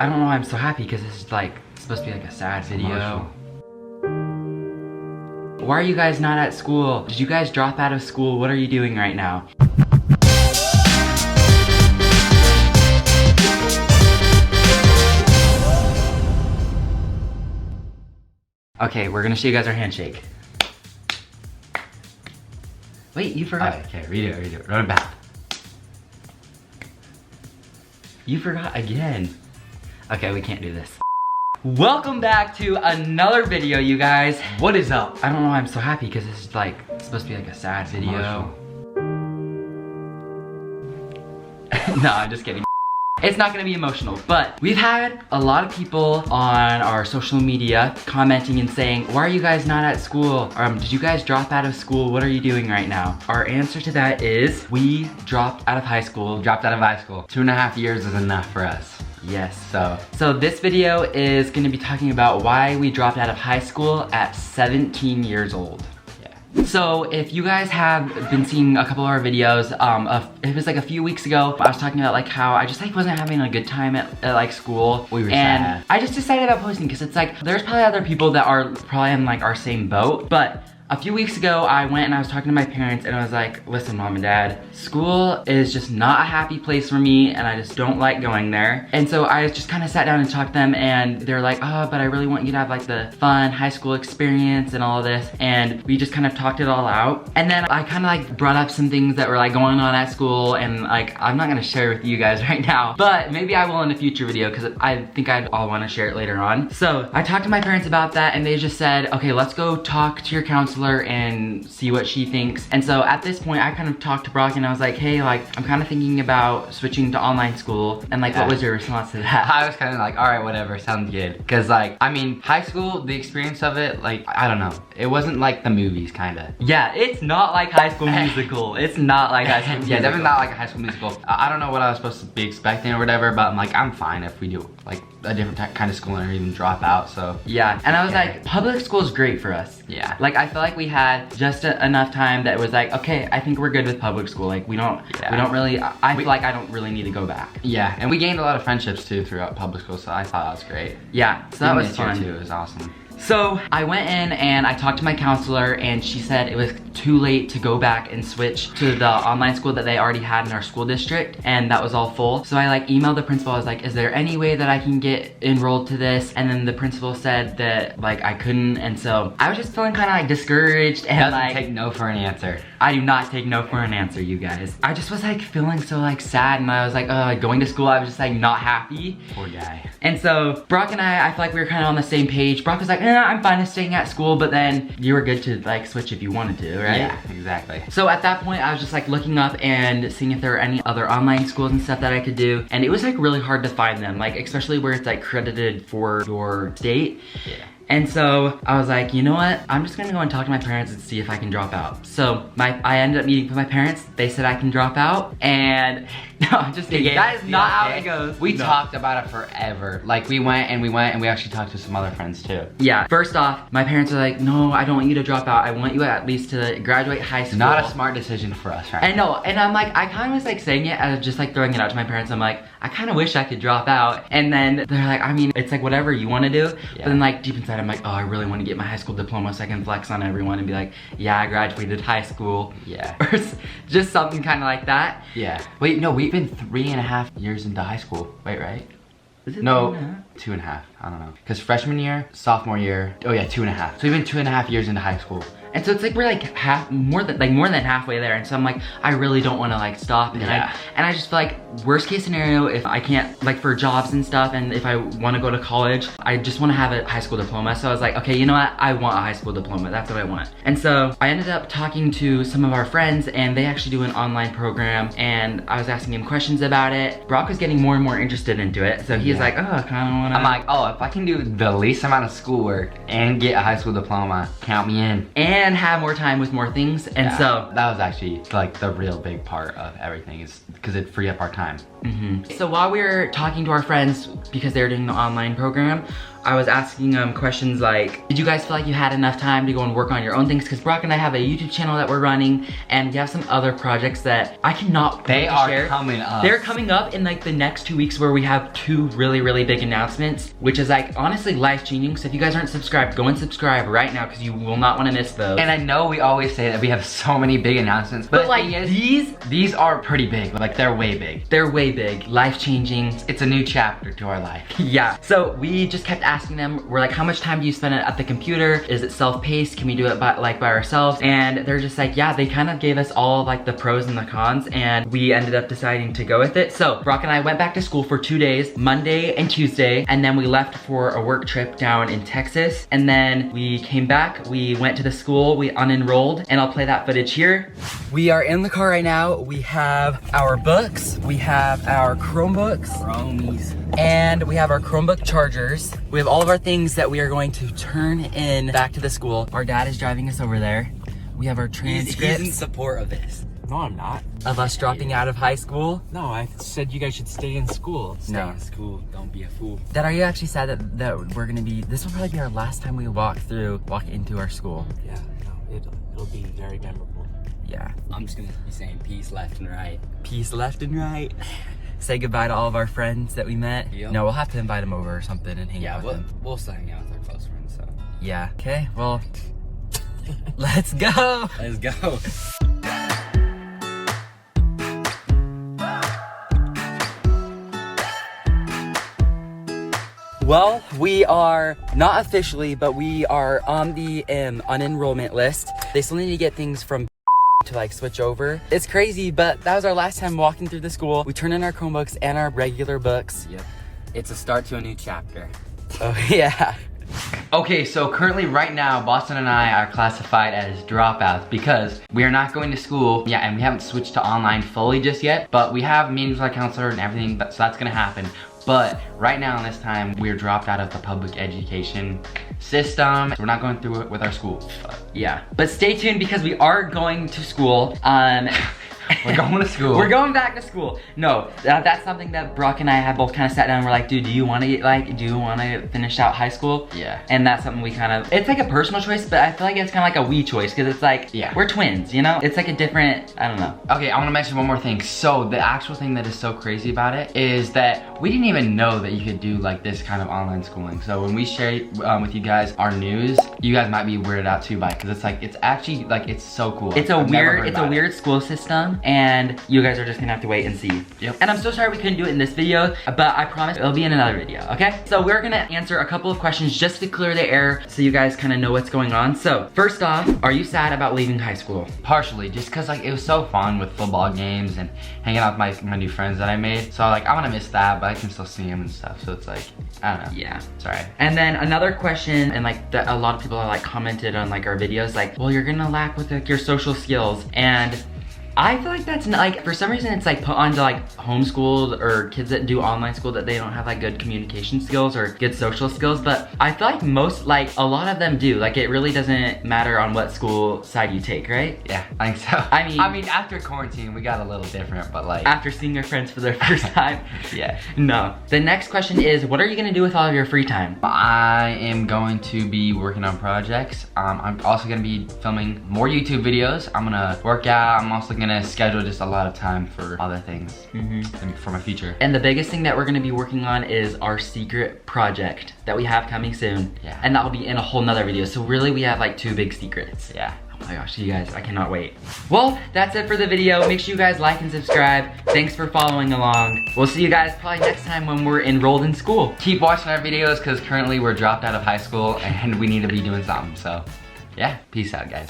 I don't know why I'm so happy because this is like supposed to be like a sad video. Why are you guys not at school? Did you guys drop out of school? What are you doing right now? Okay, we're gonna show you guys our handshake. Wait, you forgot. Okay, redo it. Run it back. You forgot again. Okay, we can't do this. Welcome back to another video, you guys. What is up? I don't know why I'm so happy because this is like supposed to be like a sad video. No, I'm just kidding. It's not gonna be emotional, but we've had a lot of people on our social media commenting and saying, why are you guys not at school? Did you guys drop out of school? What are you doing right now? Our answer to that is, we dropped out of high school. 2.5 years is enough for us. Yes. So this video is gonna be talking about why we dropped out of high school at 17 years old. So if you guys have been seeing a couple of our videos, it was like a few weeks ago, I was talking about like how I just like wasn't having a good time at like school. We were and sad. I just decided about posting because it's like, there's probably other people that are probably in like our same boat, but a few weeks ago, I went and I was talking to my parents and I was like, listen, mom and dad, school is just not a happy place for me and I just don't like going there. And so I just kind of sat down and talked to them and they're like, oh, but I really want you to have like the fun high school experience and all of this. And we just kind of talked it all out. And then I kind of like brought up some things that were like going on at school and like, I'm not gonna share with you guys right now, but maybe I will in a future video because I think I'll want to share it later on. So I talked to my parents about that and they just said, okay, let's go talk to your counselor and see what she thinks. And so at this point I kind of talked to Brock and I was like, hey, like I'm kind of thinking about switching to online school. And like, what was your response to that? I was kind of like, all right, whatever, sounds good. Cause like, I mean, high school, the experience of it, like, I don't know. It wasn't like the movies, kind of. Yeah, it's not like High School Musical. It's not like High School Musical. Yeah, definitely not like a High School Musical. I don't know what I was supposed to be expecting or whatever, but I'm like, I'm fine if we do like a different kind of school or even drop out, so. Yeah, and I was like, public school is great for us. Yeah. Like, I feel like we had just enough time that it was like, okay, I think we're good with public school. Like, we don't really, I feel like I don't really need to go back. Yeah, and we gained a lot of friendships too throughout public school, so I thought that was great. Yeah, so that was fun. Too, it was awesome. So I went in and I talked to my counselor and she said it was too late to go back and switch to the online school that they already had in our school district and that was all full. So I like emailed the principal. I was like, is there any way that I can get enrolled to this? And then the principal said that like I couldn't, and so I was just feeling kind of like discouraged and Doesn't take no for an answer. I do not take no for an answer, you guys. I just was like feeling so like sad and I was like, going to school, I was just like not happy. Poor guy. And so Brock and I feel like we were kind of on the same page. Brock was like, I'm fine with staying at school, but then you were good to like switch if you wanted to, right? Yeah, exactly. So at that point, I was just like looking up and seeing if there were any other online schools and stuff that I could do. And it was like really hard to find them, like especially where it's like credited for your state. Yeah. And so I was like, you know what? I'm just gonna go and talk to my parents and see if I can drop out. So I ended up meeting with my parents. They said I can drop out and no, I'm just kidding. That is not how it goes. We talked about it forever. Like we went and we actually talked to some other friends too. Yeah, first off, my parents are like, no, I don't want you to drop out. I want you at least to graduate high school. Not a smart decision for us, right? I know, and I'm like, I kind of was like saying it as just like throwing it out to my parents. I'm like, I kind of wish I could drop out. And then they're like, I mean, it's like whatever you want to do. Yeah. But then like deep inside, I'm like, oh, I really want to get my high school diploma so I can flex on everyone and be like, yeah, I graduated high school. Yeah. Or just something kind of like that. Yeah. Wait, no, we've been 3.5 years into high school. Wait, right? Is it no, 2.5? 2.5. I don't know. Because freshman year, sophomore year, oh yeah, 2.5. So we've been 2.5 years into high school. And so it's like we're like more than halfway there. And so I'm like, I really don't want to like stop. And I just feel like worst case scenario, if I can't like for jobs and stuff, and if I want to go to college, I just want to have a high school diploma. So I was like, okay, you know what? I want a high school diploma. That's what I want. And so I ended up talking to some of our friends and they actually do an online program and I was asking him questions about it. Brock was getting more and more interested into it. So he's like, oh, I kind of want to. I'm like, oh, if I can do the least amount of schoolwork and get a high school diploma, count me in. And have more time with more things. And so that was actually like the real big part of everything, is because it free up our time. So while we were talking to our friends, because they were doing the online program, I was asking them questions like, did you guys feel like you had enough time to go and work on your own things? Because Brock and I have a YouTube channel that we're running, and we have some other projects that I cannot They are share. coming up. They're coming up in like the next 2 weeks, where we have 2 really, really big announcements, which is like honestly life-changing. So if you guys aren't subscribed, go and subscribe right now, because you will not want to miss those. And I know we always say that we have so many big announcements, but like these are pretty big. Like they're way big. They're way big, life-changing. It's a new chapter to our life. Yeah, so we just kept asking them, we're like, how much time do you spend at the computer? Is it self-paced? Can we do it by ourselves? And they're just like, yeah, they kind of gave us all like the pros and the cons, and we ended up deciding to go with it. So Brock and I went back to school for 2 days, Monday and Tuesday, and then we left for a work trip down in Texas. And then we came back, we went to the school, we unenrolled, and I'll play that footage here. We are in the car right now. We have our books, we have our Chromebooks, and we have our Chromebook chargers. We have all of our things that we are going to turn in back to the school. Our dad is driving us over there. We have our transcripts. He's in support of this. No, I'm not. Of us dropping out of high school. No, I said you guys should stay in school. Stay No. in school. Don't be a fool. Dad, are you actually sad that we're gonna be, this will probably be our last time we walk into our school? Yeah, no, it'll be very memorable. Yeah. I'm just gonna be saying peace left and right. Peace left and right. Say goodbye to all of our friends that we met. Yep. No, we'll have to invite them over or something and hang out with them. We'll still hang out with our close friends, so. Yeah, okay, well, let's go. Let's go. Well, we are not officially, but we are on the unenrollment list. They still need to get things from to like switch over. It's crazy, but that was our last time walking through the school. We turned in our Chromebooks and our regular books. Yep. It's a start to a new chapter. Oh yeah. Okay, so currently right now, Boston and I are classified as dropouts because we are not going to school. Yeah, and we haven't switched to online fully just yet, but we have meetings with our counselor and everything, so that's gonna happen. But right now in this time, we're dropped out of the public education system. We're not going through it with our school. Yeah, but stay tuned because we are going to school. We're going to school. We're going back to school. No, that's something that Brock and I have both kind of sat down and we're like, dude, do you want to finish out high school? Yeah. And that's something we kind of, it's like a personal choice, but I feel like it's kind of like a we choice because it's like, yeah, we're twins, you know? It's like a different, I don't know. Okay, I want to mention one more thing. So the actual thing that is so crazy about it is that we didn't even know that you could do like this kind of online schooling. So when we share with you guys our news, you guys might be weirded out too by it, because it's like, it's actually like, it's so cool. It's a weird school system, and you guys are just gonna have to wait and see. Yep. And I'm so sorry we couldn't do it in this video, but I promise it'll be in another video, okay? So we're gonna answer a couple of questions just to clear the air so you guys kind of know what's going on. So first off, are you sad about leaving high school? Partially, just cause like it was so fun with football games and hanging out with my new friends that I made. So like, I wanna miss that, but I can still see them and stuff. So it's like, I don't know. Yeah. Sorry. And then another question, and like a lot of people are like commented on like our videos, like, well, you're gonna lack with like your social skills. And I feel like that's not, like, for some reason it's like put onto like homeschooled or kids that do online school that they don't have like good communication skills or good social skills, but I feel like a lot of them do. Like, it really doesn't matter on what school side you take, right? Yeah, I think so. I mean after quarantine, we got a little different, but like. After seeing your friends for the first time. Yeah. No. The next question is, what are you gonna do with all of your free time? I am going to be working on projects. I'm also gonna be filming more YouTube videos. I'm gonna work out. I'm also gonna schedule just a lot of time for other things for my future. And the biggest thing that we're gonna be working on is our secret project that we have coming soon. Yeah. And that will be in a whole nother video. So really we have like 2 big secrets. Yeah. Oh my gosh, you guys, I cannot wait. Well, that's it for the video. Make sure you guys like and subscribe. Thanks for following along. We'll see you guys probably next time when we're enrolled in school. Keep watching our videos because currently we're dropped out of high school and we need to be doing something. So yeah, peace out guys.